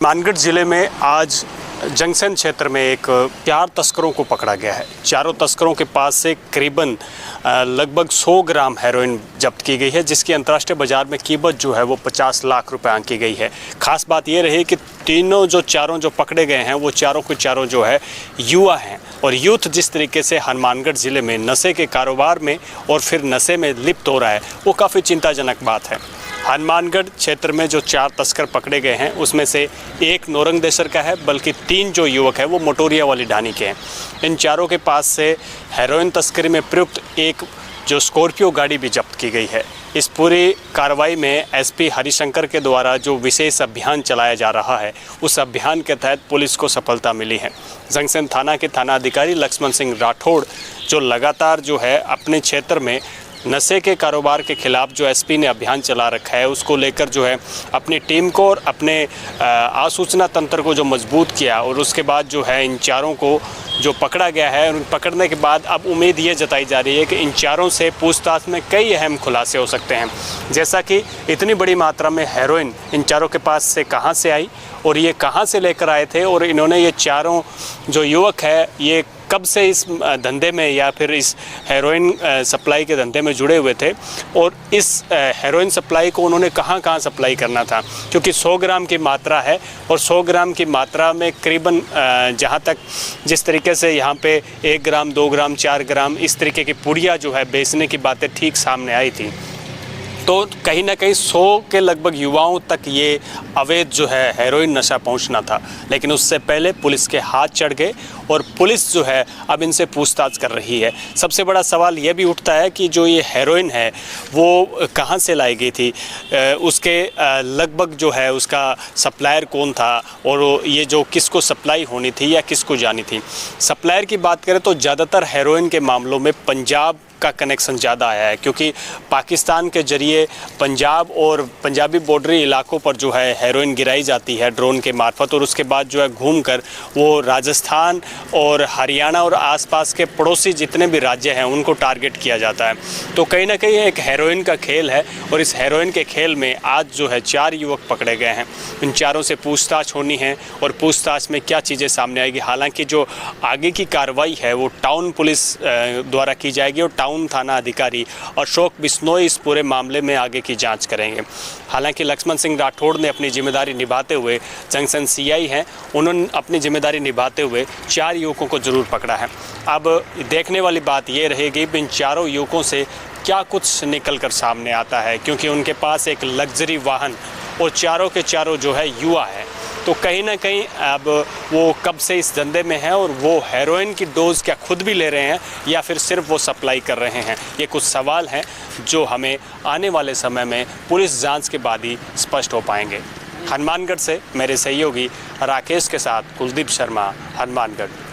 हनुमानगढ़ जिले में आज जंक्शन क्षेत्र में एक 4 तस्करों को पकड़ा गया है। चारों तस्करों के पास से करीबन लगभग 100 ग्राम हेरोइन जब्त की गई है, जिसकी अंतर्राष्ट्रीय बाजार में कीमत जो है वो 50 लाख रुपए आंकी गई है। खास बात ये रही कि चारों जो पकड़े गए हैं वो चारों के चारों जो है युवा हैं, और यूथ जिस तरीके से हनुमानगढ़ ज़िले में नशे के कारोबार में और फिर नशे में लिप्त हो रहा है वो काफ़ी चिंताजनक बात है। हनुमानगढ़ क्षेत्र में जो 4 तस्कर पकड़े गए हैं उसमें से एक नौरंग देसर का है, बल्कि 3 जो युवक है वो मोटोरिया वाली ढानी के हैं। इन चारों के पास से हेरोइन तस्करी में प्रयुक्त एक जो स्कॉर्पियो गाड़ी भी जब्त की गई है। इस पूरी कार्रवाई में एसपी हरिशंकर के द्वारा जो विशेष अभियान चलाया जा रहा है उस अभियान के तहत पुलिस को सफलता मिली है। जंक्शन थाना के थाना अधिकारी लक्ष्मण सिंह राठौड़ जो लगातार जो है अपने क्षेत्र में नशे के कारोबार के खिलाफ जो एसपी ने अभियान चला रखा है उसको लेकर जो है अपनी टीम को और अपने आसूचना तंत्र को जो मजबूत किया, और उसके बाद जो है इन चारों को जो पकड़ा गया है, और पकड़ने के बाद अब उम्मीद ये जताई जा रही है कि इन चारों से पूछताछ में कई अहम खुलासे हो सकते हैं। जैसा कि इतनी बड़ी मात्रा में हेरोइन इन चारों के पास से कहाँ से आई और ये कहाँ से लेकर आए थे, और इन्होंने ये चारों जो युवक है ये कब से इस धंधे में या फिर इस हेरोइन सप्लाई के धंधे में जुड़े हुए थे, और इस हेरोइन सप्लाई को उन्होंने कहाँ कहाँ सप्लाई करना था, क्योंकि 100 ग्राम की मात्रा है और 100 ग्राम की मात्रा में करीबन जहाँ तक जिस तरीके से यहाँ पे 1 ग्राम 2 ग्राम 4 ग्राम इस तरीके की पुड़िया जो है बेचने की बातें ठीक सामने आई थी, तो कहीं ना कहीं 100 के लगभग युवाओं तक ये अवैध जो है हेरोइन नशा पहुंचना था। लेकिन उससे पहले पुलिस के हाथ चढ़ गए और पुलिस जो है अब इनसे पूछताछ कर रही है। सबसे बड़ा सवाल ये भी उठता है कि जो ये हेरोइन है वो कहां से लाई गई थी, उसके लगभग जो है उसका सप्लायर कौन था, और ये जो किसको सप्लाई होनी थी या किसको जानी थी। सप्लायर की बात करें तो ज़्यादातर हेरोइन के मामलों में पंजाब का कनेक्शन ज़्यादा आया है, क्योंकि पाकिस्तान के जरिए पंजाब और पंजाबी बॉर्डरी इलाकों पर जो है हेरोइन गिराई जाती है ड्रोन के मार्फत, और उसके बाद जो है घूमकर वो राजस्थान और हरियाणा और आसपास के पड़ोसी जितने भी राज्य हैं उनको टारगेट किया जाता है। तो कहीं ना कहीं एक हेरोइन का खेल है, और इस हेरोइन के खेल में आज जो है 4 युवक पकड़े गए हैं। इन चारों से पूछताछ होनी है और पूछताछ में क्या चीज़ें सामने आएगी। हालांकि जो आगे की कार्रवाई है वो टाउन पुलिस द्वारा की जाएगी, और टाउन थाना अधिकारी अशोक बिश्नोई इस पूरे मामले में आगे की जांच करेंगे। हालांकि लक्ष्मण सिंह राठौड़ ने अपनी जिम्मेदारी निभाते हुए, जंक्शन सीआई हैं, उन्होंने अपनी जिम्मेदारी निभाते हुए 4 युवकों को जरूर पकड़ा है। अब देखने वाली बात ये रहेगी इन चारों युवकों से क्या कुछ निकल कर सामने आता है, क्योंकि उनके पास एक लग्जरी वाहन और चारों के चारों जो है युवा है। तो कहीं ना कहीं अब वो कब से इस धंधे में है, और वो हेरोइन की डोज क्या खुद भी ले रहे हैं या फिर सिर्फ वो सप्लाई कर रहे हैं, ये कुछ सवाल हैं जो हमें आने वाले समय में पुलिस जांच के बाद ही स्पष्ट हो पाएंगे। हनुमानगढ़ से मेरे सहयोगी राकेश के साथ कुलदीप शर्मा, हनुमानगढ़।